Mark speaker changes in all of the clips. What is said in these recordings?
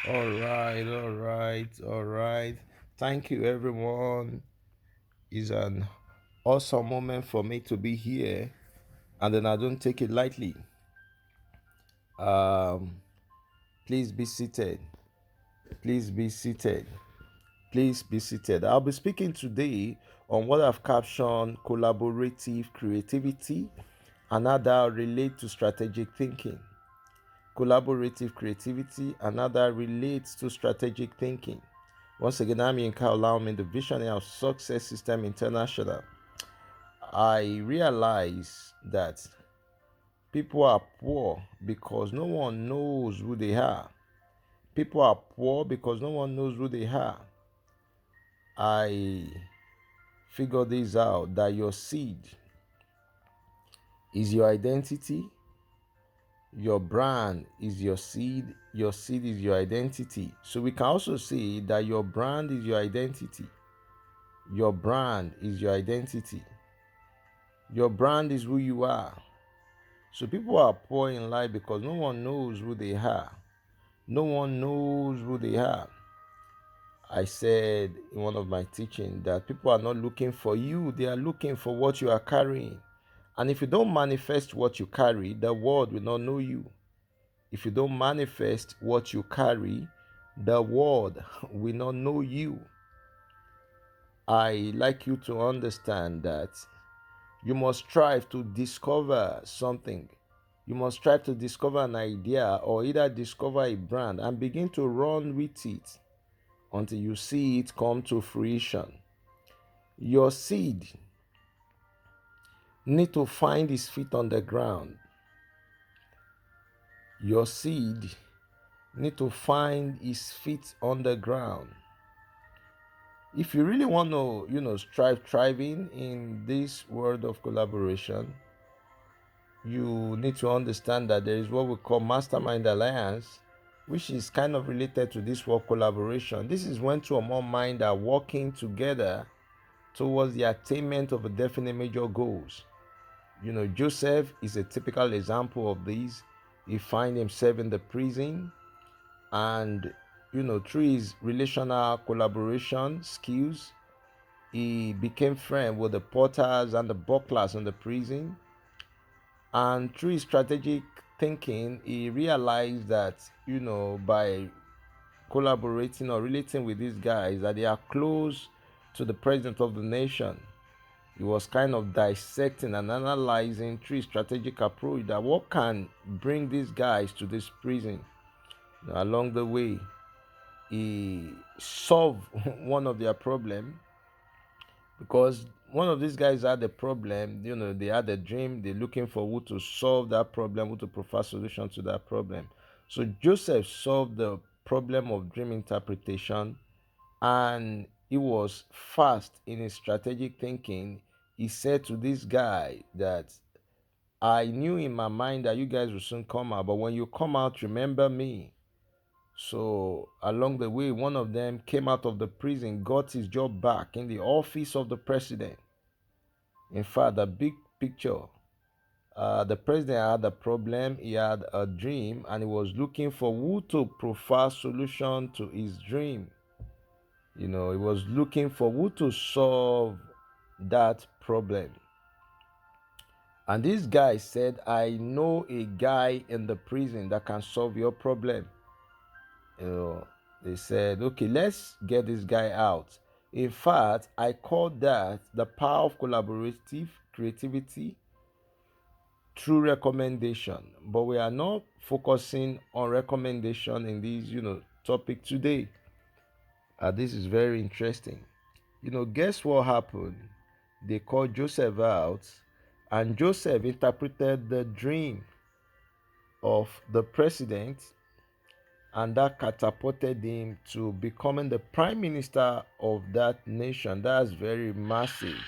Speaker 1: All right. Thank you, everyone. It's an awesome moment for me to be here, and then I don't take it lightly. Um, please be seated. Please be seated. Please be seated. I'll be speaking today on what I've captioned collaborative creativity and how that relate to strategic thinking. Collaborative creativity and how that relates to strategic thinking. Once again, I'm Yinka Olawunmi, the visionary of Success System International. I realize that people are poor because no one knows who they are. People are poor because no one knows who they are. I figure this out that your seed is your identity, your brand is your seed is your identity. So we can also say that your brand is your identity. Your brand is your identity. Your brand is who you are. So people are poor in life because no one knows who they are. No one knows who they are. I said in one of my teaching that people are not looking for you, they are looking for what you are carrying. And if you don't manifest what you carry, the world will not know you. If you don't manifest what you carry, the world will not know you. I like you to understand that you must strive to discover something. You must strive to discover an idea or either discover a brand and begin to run with it until you see it come to fruition. Your seed need to find its feet on the ground. Your seed need to find its feet on the ground. If you really want to, thriving in this world of collaboration, you need to understand that there is what we call mastermind alliance, which is kind of related to this word collaboration. This is when two or more minds are working together towards the attainment of a definite major goals. Joseph is a typical example of this. He find himself in the prison, and through his relational collaboration skills, he became friend with the porters and the bucklers in the prison. And through his strategic thinking, he realized that, by collaborating or relating with these guys, that they are close to the president of the nation. He was kind of dissecting and analyzing through his strategic approach that what can bring these guys to this prison. Along the way, he solved one of their problem, because one of these guys had a problem. They had a dream, they're looking for who to solve that problem, who to provide solution to that problem. So Joseph solved the problem of dream interpretation, and he was fast in his strategic thinking. He said to this guy that, I knew in my mind that you guys will soon come out, but when you come out, remember me. So along the way, one of them came out of the prison, got his job back in the office of the president. In fact, the big picture, the president had a problem, he had a dream, and he was looking for who to provide solution to his dream. He was looking for who to solve that problem. And this guy said, I know a guy in the prison that can solve your problem. They said, okay, let's get this guy out. In fact, I call that the power of collaborative creativity through recommendation. But we are not focusing on recommendation in this, topic today. This is very interesting. Guess what happened? They called Joseph out, and Joseph interpreted the dream of the president, and that catapulted him to becoming the prime minister of that nation. That's very massive.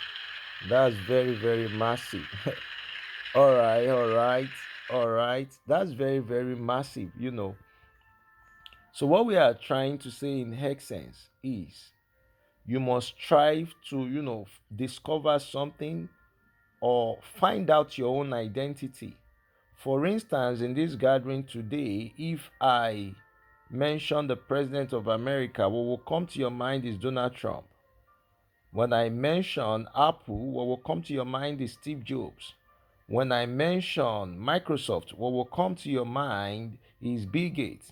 Speaker 1: That's very, very massive. All right. That's very, very massive. So what we are trying to say in essence is you must strive to, discover something or find out your own identity. For instance, in this gathering today, if I mention the President of America, what will come to your mind is Donald Trump. When I mention Apple, what will come to your mind is Steve Jobs. When I mention Microsoft, what will come to your mind is Bill Gates.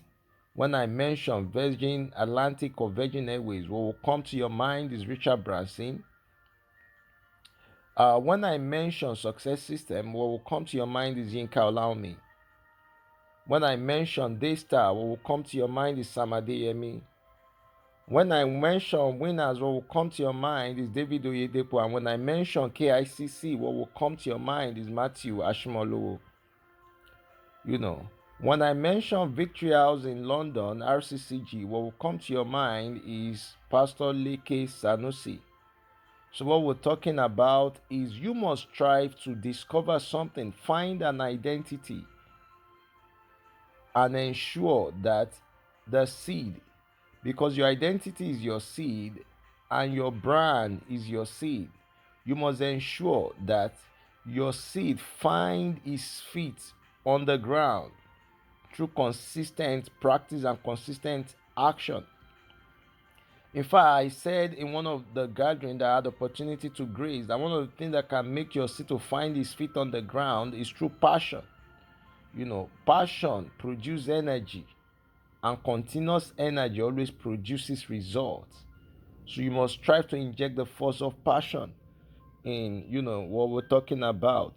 Speaker 1: When I mention Virgin Atlantic or Virgin Airways, what will come to your mind is Richard Branson. When I mention Success System, what will come to your mind is Yinka Olawunmi. When I mention Daystar, what will come to your mind is Sam Adeyemi. When I mention Winners, what will come to your mind is David Oyedepo. And when I mention KICC, what will come to your mind is Matthew Ashimolowo. When I mention Victory House in London, RCCG, what will come to your mind is Pastor Leke Sanusi. So what we're talking about is you must strive to discover something, find an identity, and ensure that the seed, because your identity is your seed and your brand is your seed, you must ensure that your seed find its feet on the ground through consistent practice and consistent action. In fact, I said in one of the gatherings that I had the opportunity to grace that one of the things that can make your seed to find its feet on the ground is through passion. Passion produces energy, and continuous energy always produces results. So you must strive to inject the force of passion in what we're talking about.